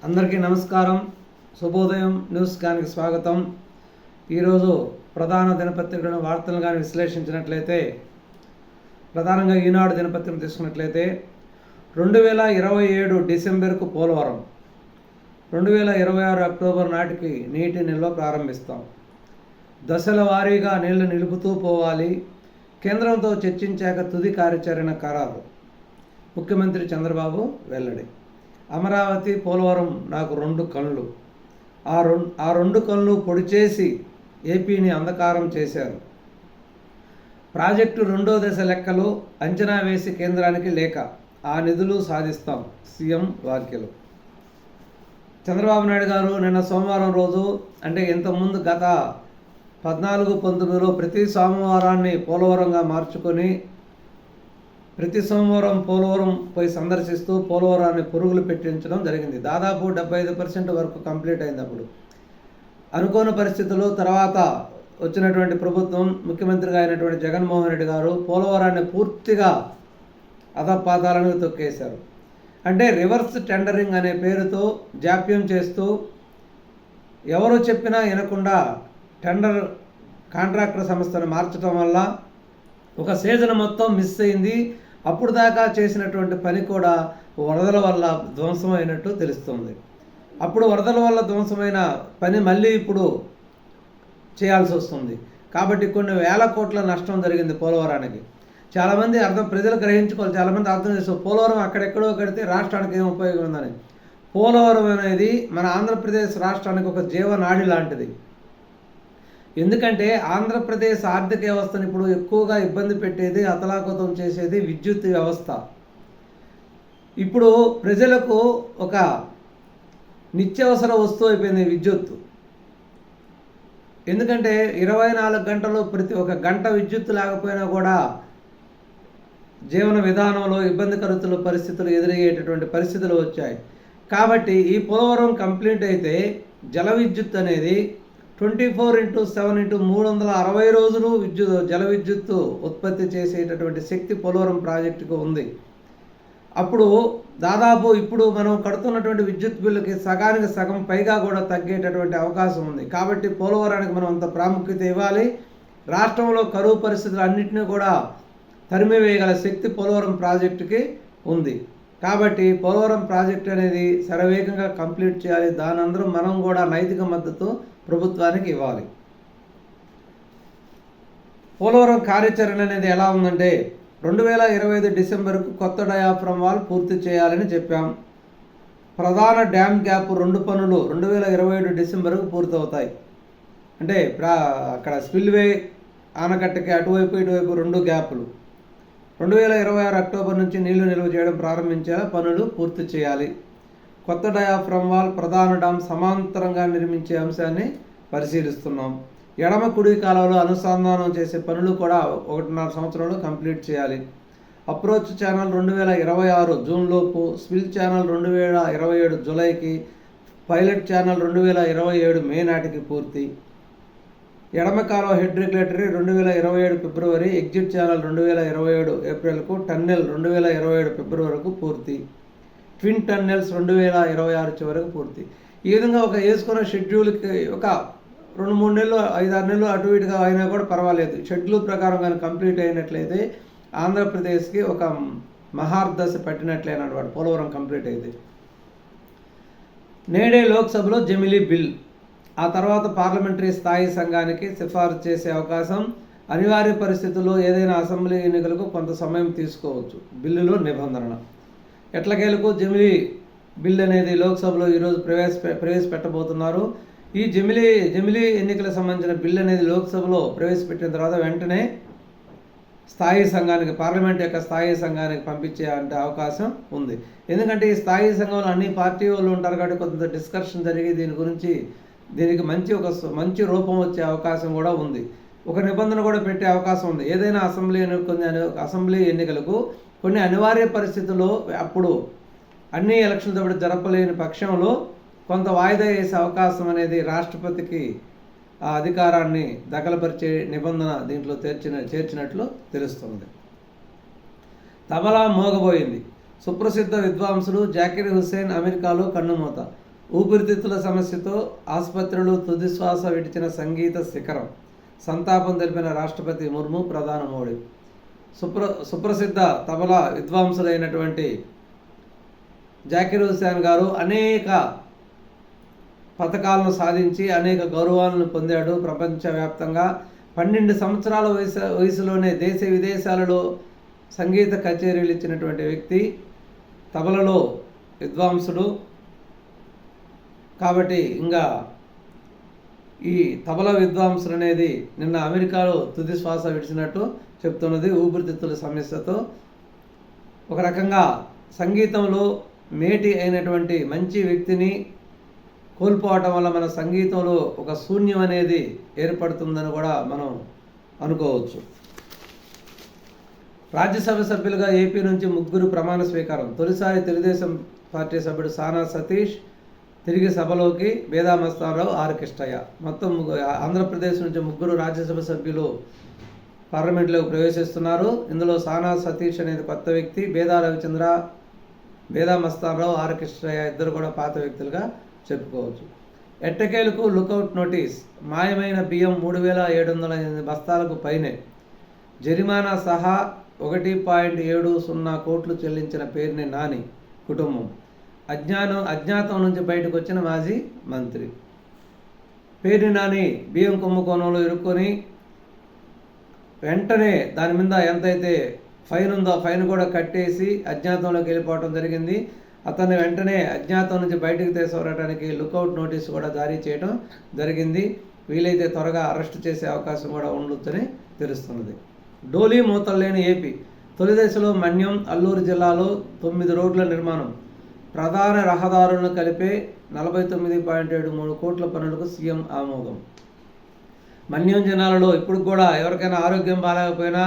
అందరికీ నమస్కారం. శుభోదయం న్యూస్ గానికి స్వాగతం. ఈరోజు ప్రధాన దినపత్రికలను వార్తలను కానీ విశ్లేషించినట్లయితే, ప్రధానంగా ఈనాడు దినపత్రికను తీసుకున్నట్లయితే 2027 డిసెంబర్కు పోలవరం, 2026 అక్టోబర్ నాటికి నీటి నిల్వ ప్రారంభిస్తాం, దశల వారీగా నీళ్లు నిలుపుతూ పోవాలి, కేంద్రంతో చర్చించాక తుది కార్యాచరణ ఖరారు, ముఖ్యమంత్రి చంద్రబాబు వెల్లడి. అమరావతి పోలవరం నాకు రెండు కళ్ళు, ఆ రెండు కళ్ళు పొడి చేసి ఏపీని అంధకారం చేశారు. ప్రాజెక్టు రెండో దశ లెక్కలు అంచనా వేసి కేంద్రానికి లేఖ, ఆ నిధులు సాధిస్తాం, సీఎం వ్యాఖ్యలు. చంద్రబాబు నాయుడు గారు నిన్న సోమవారం రోజు, అంటే ఇంతకుముందు గత 14-19లో ప్రతి సోమవారాన్ని పోలవరంగా మార్చుకొని ప్రతి సోమవారం పోలవరం పోయి సందర్శిస్తూ పోలవరాన్ని పురుగులు పెట్టించడం జరిగింది. దాదాపు 75% వరకు కంప్లీట్ అయింది. అప్పుడు అనుకోని పరిస్థితుల్లో తర్వాత వచ్చినటువంటి ప్రభుత్వం, ముఖ్యమంత్రిగా అయినటువంటి జగన్మోహన్ రెడ్డి గారు పోలవరాన్ని పూర్తిగా అధపాతాలను తొక్కేశారు. అంటే రివర్స్ టెండరింగ్ అనే పేరుతో జాప్యం చేస్తూ ఎవరు చెప్పినా వినకుండా టెండర్ కాంట్రాక్టర్ సంస్థను మార్చడం వల్ల ఒక సీజన్ మొత్తం మిస్ అయింది. అప్పుడు దాకా చేసినటువంటి పని కూడా వరదల వల్ల ధ్వంసమైనట్టు తెలుస్తుంది. అప్పుడు వరదల వల్ల ధ్వంసమైన పని మళ్ళీ ఇప్పుడు చేయాల్సి వస్తుంది. కాబట్టి కొన్ని వేల కోట్ల నష్టం జరిగింది పోలవరానికి. చాలామంది ప్రజలు గ్రహించుకోవాలి, చాలామంది అర్థం చేసుకోవాలి, పోలవరం అక్కడెక్కడో కడితే రాష్ట్రానికి ఏం ఉపయోగం ఉందని. పోలవరం అనేది మన ఆంధ్రప్రదేశ్ రాష్ట్రానికి ఒక జీవనాడి లాంటిది. ఎందుకంటే ఆంధ్రప్రదేశ్ ఆర్థిక వ్యవస్థను ఇప్పుడు ఎక్కువగా ఇబ్బంది పెట్టేది, అతలాకుతం చేసేది విద్యుత్ వ్యవస్థ. ఇప్పుడు ప్రజలకు ఒక నిత్యావసర వస్తువు అయిపోయింది విద్యుత్. ఎందుకంటే 24 గంటలు ప్రతి ఒక గంట విద్యుత్ లేకపోయినా కూడా జీవన విధానంలో ఇబ్బందికరతుల పరిస్థితులు ఎదురయ్యేటటువంటి పరిస్థితులు వచ్చాయి. కాబట్టి ఈ పోలవరం కంప్లీట్ అయితే జల విద్యుత్ అనేది 24/7 360 రోజులు జల విద్యుత్తు ఉత్పత్తి చేసేటటువంటి శక్తి పోలవరం ప్రాజెక్టుకు ఉంది. అప్పుడు దాదాపు ఇప్పుడు మనం కడుతున్నటువంటి విద్యుత్ బిల్లుకి సగానికి సగం పైగా కూడా తగ్గేటటువంటి అవకాశం ఉంది. కాబట్టి పోలవరానికి మనం అంత ప్రాముఖ్యత ఇవ్వాలి. రాష్ట్రంలో కరువు పరిస్థితులు అన్నింటినీ కూడా తరిమివేయగల శక్తి పోలవరం ప్రాజెక్టుకి ఉంది. కాబట్టి పోలవరం ప్రాజెక్టు అనేది శరవేగంగా కంప్లీట్ చేయాలి. దానందరం మనం కూడా నైతిక మద్దతు ప్రభుత్వానికి ఇవ్వాలి. పోలవరం కార్యాచరణ అనేది ఎలా ఉందంటే, 2025 డిసెంబర్కు కొత్త డయాఫ్రమ్ వాల్ పూర్తి చేయాలని చెప్పాం. ప్రధాన డ్యామ్ గ్యాప్ 2 పనులు 2027 డిసెంబర్కు పూర్తవుతాయి. అంటే అక్కడ స్పిల్వే ఆనకట్టకి అటువైపు ఇటువైపు 2 గ్యాపులు 2026 అక్టోబర్ నుంచి నీళ్లు నిల్వ చేయడం ప్రారంభించేలా పనులు పూర్తి చేయాలి. కొత్త డయాఫ్రమ్ వాల్, ప్రధాన డామ్ సమాంతరంగా నిర్మించే అంశాన్ని పరిశీలిస్తున్నాం. ఎడమ కుడి కాలువలో అనుసంధానం చేసే పనులు కూడా 1.5 సంవత్సరంలో కంప్లీట్ చేయాలి. అప్రోచ్ ఛానల్ 2026 జూన్లోపు, స్పిల్ ఛానల్ 2027 జూలైకి, పైలట్ ఛానల్ 2027 మే నాటికి పూర్తి. ఎడమ కాలువ హెడ్ రెగ్యులేటరీ 2027 ఫిబ్రవరి, ఎగ్జిట్ ఛానల్ 2027 ఏప్రిల్కు, టన్నెల్ 2027 ఫిబ్రవరి వరకు పూర్తి. ట్విన్ టన్నెల్స్ 2026 చివరకు పూర్తి. ఈ విధంగా ఒక వేసుకున్న షెడ్యూల్కి ఒక 2-3 నెలలు 5-6 నెలలు అటు ఇటుగా అయినా కూడా పర్వాలేదు. షెడ్యూల్ ప్రకారం కానీ కంప్లీట్ అయినట్లయితే ఆంధ్రప్రదేశ్కి ఒక మహార్దశ పట్టినట్లయినటువంటి పోలవరం కంప్లీట్ అయితే. నేడే లోక్సభలో జమిలీ బిల్, ఆ తర్వాత పార్లమెంటరీ స్థాయి సంఘానికి సిఫారసు చేసే అవకాశం. అనివార్య పరిస్థితుల్లో ఏదైనా అసెంబ్లీ ఎన్నికలకు కొంత సమయం తీసుకోవచ్చు. బిల్లులో నిబంధన. ఎట్లకేలకు జమిలీ బిల్ అనేది లోక్సభలో ఈరోజు ప్రవేశపెట్టబోతున్నారు. ఈ జమిలీ ఎన్నికలకు సంబంధించిన బిల్ అనేది లోక్సభలో ప్రవేశపెట్టిన తర్వాత వెంటనే స్థాయి సంఘానికి, పార్లమెంట్ యొక్క స్థాయి సంఘానికి పంపించే అంటే అవకాశం ఉంది. ఎందుకంటే ఈ స్థాయి సంఘంలో అన్ని పార్టీ వాళ్ళు ఉంటారు కాబట్టి కొంత డిస్కషన్ జరిగి దీనికి మంచి రూపం వచ్చే అవకాశం కూడా ఉంది. ఒక నిబంధన కూడా పెట్టే అవకాశం ఉంది. ఏదైనా అసెంబ్లీ ఎన్నికలకు కొన్ని అనివార్య పరిస్థితుల్లో అప్పుడు అన్ని ఎలక్షన్లతో జరపలేని పక్షంలో కొంత వాయిదా వేసే అవకాశం అనేది రాష్ట్రపతికి ఆ అధికారాన్ని దఖలుపరిచే నిబంధన దీంట్లో చేర్చినట్లు తెలుస్తుంది. తబలా మోగబోయింది. సుప్రసిద్ధ విద్వాంసులు జాకిర్ హుస్సేన్ అమెరికాలో కన్నుమూత. ఊపిరితిత్తుల సమస్యతో ఆసుపత్రులు తుది శ్వాస విడిచిన సంగీత శిఖరం. సంతాపం తెలిపిన రాష్ట్రపతి ముర్ము, ప్రధాని మోడీ. సుప్రసిద్ధ తబలా విద్వాంసులైనటువంటి జాకిర్ హుసేన్ గారు అనేక పథకాలను సాధించి అనేక గౌరవాలను పొందాడు ప్రపంచవ్యాప్తంగా. 12 సంవత్సరాల వయసులోనే దేశ విదేశాలలో సంగీత కచేరీలు ఇచ్చినటువంటి వ్యక్తి, తబలలో విద్వాంసుడు. కాబట్టి ఇంకా ఈ తబలా విద్వాంసులు అనేది నిన్న అమెరికాలో తుది శ్వాస విడిచినట్టు చెప్తున్నది ఊపిరితిత్తుల సమస్యతో. ఒక రకంగా సంగీతంలో మేటి అయినటువంటి మంచి వ్యక్తిని కోల్పోవటం వల్ల మన సంగీతంలో ఒక శూన్యం అనేది ఏర్పడుతుందని కూడా మనం అనుకోవచ్చు. రాజ్యసభ సభ్యులుగా ఏపీ నుంచి 3 ప్రమాణ స్వీకారం. తొలిసారి తెలుగుదేశం పార్టీ సభ్యుడు సానా సతీష్ తిరిగి సభలోకి, బేదా మస్తానరావు, ఆర్ కృష్ణయ్య. మొత్తం ఆంధ్రప్రదేశ్ నుంచి 3 రాజ్యసభ సభ్యులు పార్లమెంట్లోకి ప్రవేశిస్తున్నారు. ఇందులో సానా సతీష్ అనేది కొత్త వ్యక్తి, బేదా రవిచంద్ర, బేదా మస్తానరావు, ఆర్ కృష్ణయ్య ఇద్దరు కూడా పాత వ్యక్తులుగా చెప్పుకోవచ్చు. ఎట్టకేలకు లుకౌట్ నోటీస్. మాయమైన బియ్యం 3708 బస్తాలకు పైనే. జరిమానా సహా 1.70 కోట్లు చెల్లించిన పేరుని నాని కుటుంబం. అజ్ఞాతం నుంచి బయటకు వచ్చిన మాజీ మంత్రి పేరుని నాని బియ్యం కుంభకోణంలో ఇరుక్కొని వెంటనే దాని మీద ఎంతైతే ఫైన్ ఉందో ఫైన్ కూడా కట్టేసి అజ్ఞాతంలోకి వెళ్ళిపోవడం జరిగింది. అతన్ని వెంటనే అజ్ఞాతం నుంచి బయటకు తీసుకురావడానికి లుకౌట్ నోటీసు కూడా జారీ చేయడం జరిగింది. వీలైతే త్వరగా అరెస్ట్ చేసే అవకాశం కూడా ఉండొచ్చని తెలుస్తున్నది. డోలీ మూతలు లేని ఏపీ. తొలి దశలో మన్యం, అల్లూరు జిల్లాలో 9 రోడ్ల నిర్మాణం. ప్రధాన రహదారులను కలిపే 49.73 కోట్ల పనులకు సీఎం ఆమోదం. మన్యం జిల్లాలలో ఇప్పుడు కూడా ఎవరికైనా ఆరోగ్యం బాగాలేకపోయినా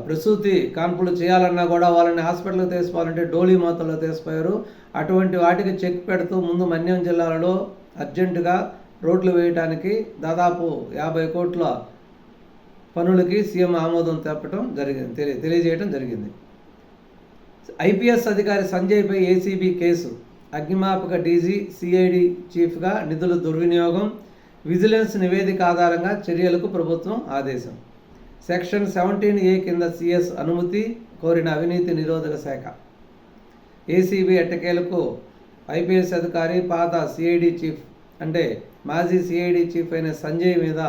ప్రసూతి కాన్పులు చేయాలన్నా కూడా వాళ్ళని హాస్పిటల్కి తీసుకోవాలంటే డోలీ మూతల్లో తీసిపోయారు. అటువంటి వాటికి చెక్ పెడుతూ ముందు మన్యం జిల్లాలలో అర్జెంటుగా రోడ్లు వేయడానికి దాదాపు 50 కోట్ల పనులకి సీఎం ఆమోదం తెలియజేయడం జరిగింది. ఐపీఎస్ అధికారి సంజయ్పై ఏసీబీ కేసు. అగ్నిమాపక డీజీ, సిఐడి చీఫ్గా నిధుల దుర్వినియోగం. విజిలెన్స్ నివేదిక ఆధారంగా చర్యలకు ప్రభుత్వం ఆదేశం. సెక్షన్ 17A కింద సిఎస్ అనుమతి కోరిన అవినీతి నిరోధక శాఖ. ఏసీబీ ఎట్టకేలకు ఐపీఎస్ అధికారి, పాత సిఐడి చీఫ్ అంటే మాజీ సిఐడి చీఫ్ అయిన సంజయ్ మీద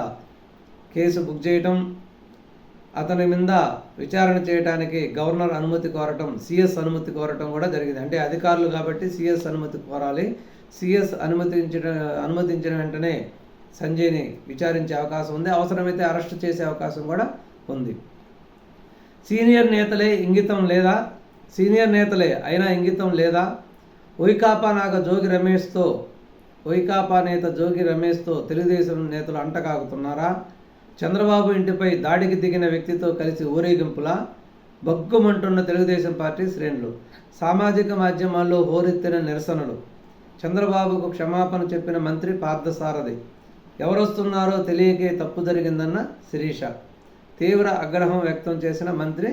కేసు బుక్ చేయటం, అతని మీద విచారణ చేయడానికి గవర్నర్ అనుమతి కోరటం, సిఎస్ అనుమతి కోరటం కూడా జరిగింది. అంటే అధికారులు కాబట్టి సిఎస్ అనుమతి కోరాలి. సిఎస్ అనుమతించిన వెంటనే సంజయ్ని విచారించే అవకాశం ఉంది. అవసరమైతే అరెస్టు చేసే అవకాశం కూడా ఉంది. సీనియర్ నేతలే అయినా ఇంగితం లేదా? వైకాపా నేత జోగి రమేష్తో తెలుగుదేశం నేతలు అంటకాగుతున్నారా? చంద్రబాబు ఇంటిపై దాడికి దిగిన వ్యక్తితో కలిసి ఊరేగింపులా? బగ్గుమంటున్న తెలుగుదేశం పార్టీ శ్రేణులు. సామాజిక మాధ్యమాల్లో హోరెత్తిన నిరసనలు. చంద్రబాబుకు క్షమాపణ చెప్పిన మంత్రి పార్థసారథి. ఎవరొస్తున్నారో తెలియకే తప్పు జరిగిందన్న శిరీష. తీవ్ర ఆగ్రహం వ్యక్తం చేసిన మంత్రి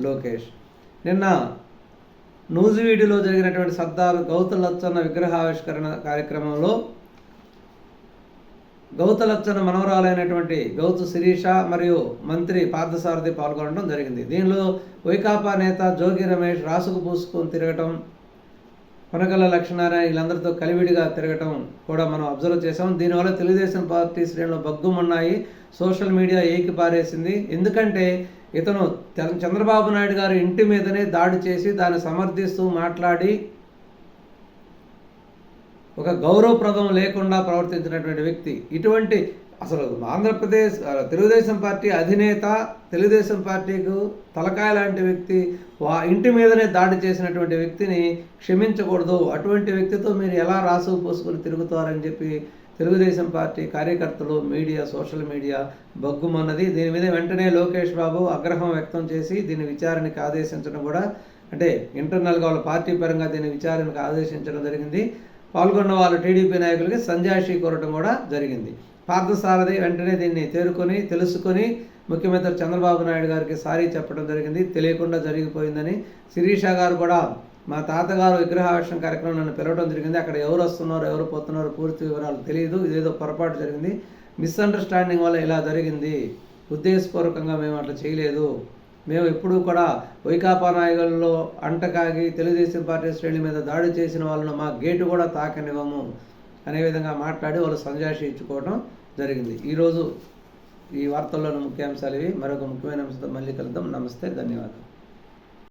లోకేష్. నిన్న నూజివీడులో జరిగినటువంటి సర్దార్ గౌతులచ్చన్న విగ్రహావిష్కరణ కార్యక్రమంలో గౌతులచ్చన్న మనవరాలైనటువంటి గౌతు శిరీష మరియు మంత్రి పార్థసారథి పాల్గొనడం జరిగింది. దీనిలో వైకాపా నేత జోగి రమేష్ రాసుకు పూసుకొని తిరగటం, కొనకళ్ళ లక్ష్మీనారాయణ వీళ్ళందరితో కలివిడిగా తిరగటం కూడా మనం అబ్జర్వ్ చేసాం. దీనివల్ల తెలుగుదేశం పార్టీ శ్రేణులు బగ్గుమన్నాయి. సోషల్ మీడియా ఏకి పారేసింది. ఎందుకంటే ఇతను చంద్రబాబు నాయుడు గారి ఇంటి మీదనే దాడి చేసి దాన్ని సమర్థిస్తూ మాట్లాడి ఒక గౌరవప్రదం లేకుండా ప్రవర్తించినటువంటి వ్యక్తి. ఇటువంటి అసలు ఆంధ్రప్రదేశ్ తెలుగుదేశం పార్టీ అధినేత, తెలుగుదేశం పార్టీకు తలకాయ లాంటి వ్యక్తి ఇంటి మీదనే దాడి చేసినటువంటి వ్యక్తిని క్షమించకూడదు. అటువంటి వ్యక్తితో మీరు ఎలా రాసు పోసుకొని తిరుగుతారని చెప్పి తెలుగుదేశం పార్టీ కార్యకర్తలు, మీడియా, సోషల్ మీడియా బగ్గుమన్నది. దీని మీద వెంటనే లోకేష్ బాబు ఆగ్రహం వ్యక్తం చేసి దీన్ని విచారణకు ఆదేశించడం కూడా, అంటే ఇంటర్నల్గా వాళ్ళ పార్టీ పరంగా దీన్ని విచారణకు ఆదేశించడం జరిగింది. పాల్గొన్న వాళ్ళు టీడీపీ నాయకులకి సంజాయిషీ కోరటం కూడా జరిగింది. పార్థసారథి వెంటనే దీన్ని తెలుసుకొని ముఖ్యమంత్రి చంద్రబాబు నాయుడు గారికి సారీ చెప్పడం జరిగింది. తెలియకుండా జరిగిపోయిందని. శిరీష గారు కూడా మా తాతగారు విగ్రహావిష్కరణ కార్యక్రమం నన్ను పిలవడం జరిగింది. అక్కడ ఎవరు వస్తున్నారు, ఎవరు పోతున్నారు పూర్తి వివరాలు తెలియదు. ఇదేదో పొరపాటు జరిగింది, మిస్అండర్స్టాండింగ్ వల్ల ఇలా జరిగింది. ఉద్దేశపూర్వకంగా మేము అట్లా చేయలేదు. మేము ఎప్పుడూ కూడా వైకాపా నాయకుల్లో అంటకాగి తెలుగుదేశం పార్టీ శ్రేణి మీద దాడి చేసిన వాళ్ళను మా గేటు కూడా తాకనివ్వము అనే విధంగా మాట్లాడి వాళ్ళు సంజాషి ఇచ్చుకోవడం జరిగింది. ఈరోజు ఈ వార్తల్లోని ముఖ్యాంశాలు ఇవి. మరొక ముఖ్యమైన అంశంతో మళ్ళీ కలుద్దాం. నమస్తే, ధన్యవాదాలు.